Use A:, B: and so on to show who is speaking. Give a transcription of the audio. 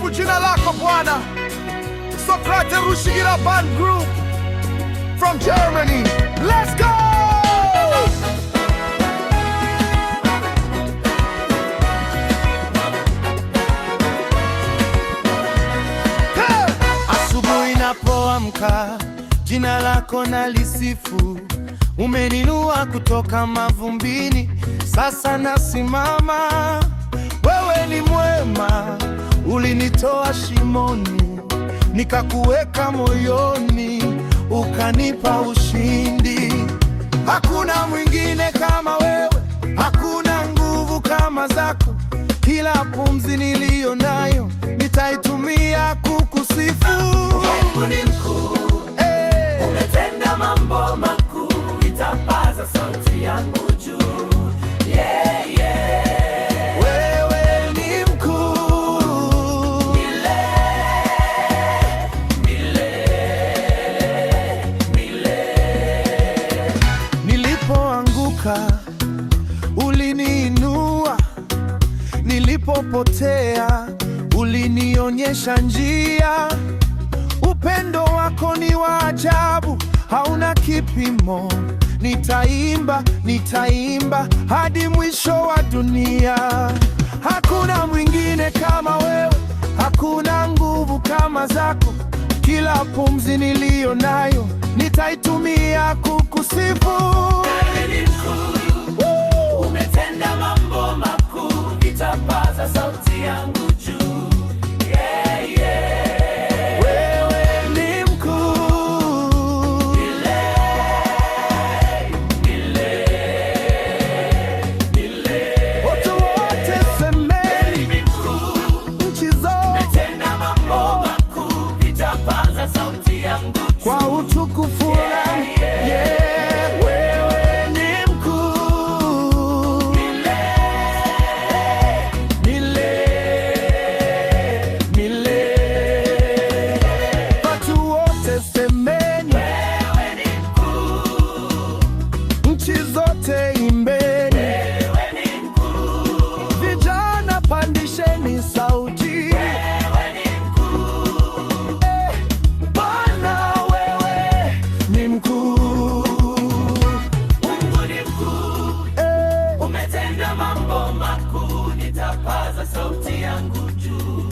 A: Tulisifu jina lako Bwana. Sokrate Rushigira Band Group from Germany. Let's go! Hey! Asubuhi napoamka, jina lako nalisifu. Umeninua kutoka mavumbini, sasa nasimama. Wewe ni mwema, ulinitoa shimoni, nikakuweka moyoni, ukanipa ushindi. Hakuna mwingine kama wewe, hakuna nguvu kama zako. Kila pumzi niliyo nayo nitaitumia kukusifu.
B: Mungu ni mkuu, umetenda mambo makuu, nitapaza sauti yangu juu.
A: Wewe ni mkuu,
B: milele.
A: Nilipoanguka uliniinua, nilipopotea ulinionyesha njia. Upendo wako ni wa ajabu, hauna kipimo. Nitaimba hadi mwisho wa dunia. Hakuna mwingine kama wewe, hakuna nguvu kama zako. Kila pumzi niliyo nayo nitaitumia kukusifu.
B: Wewe ni mkuu, umetenda mambo makuu, nitapaza sauti yangu juu.
A: Kwa utukufu wangu, wewe ni mkuu, milele. Watu wote semeni,
B: Wewe ni mkuu,
A: nchi zote imbeni,
B: wewe ni mkuu,
A: vijana pandisheni sauti.
B: wewe ni mkuu,
A: Bwana wewe ni mkuu.
B: Mungu ni mkuu, umetenda mambo makuu, nitapaza sauti yangu juu.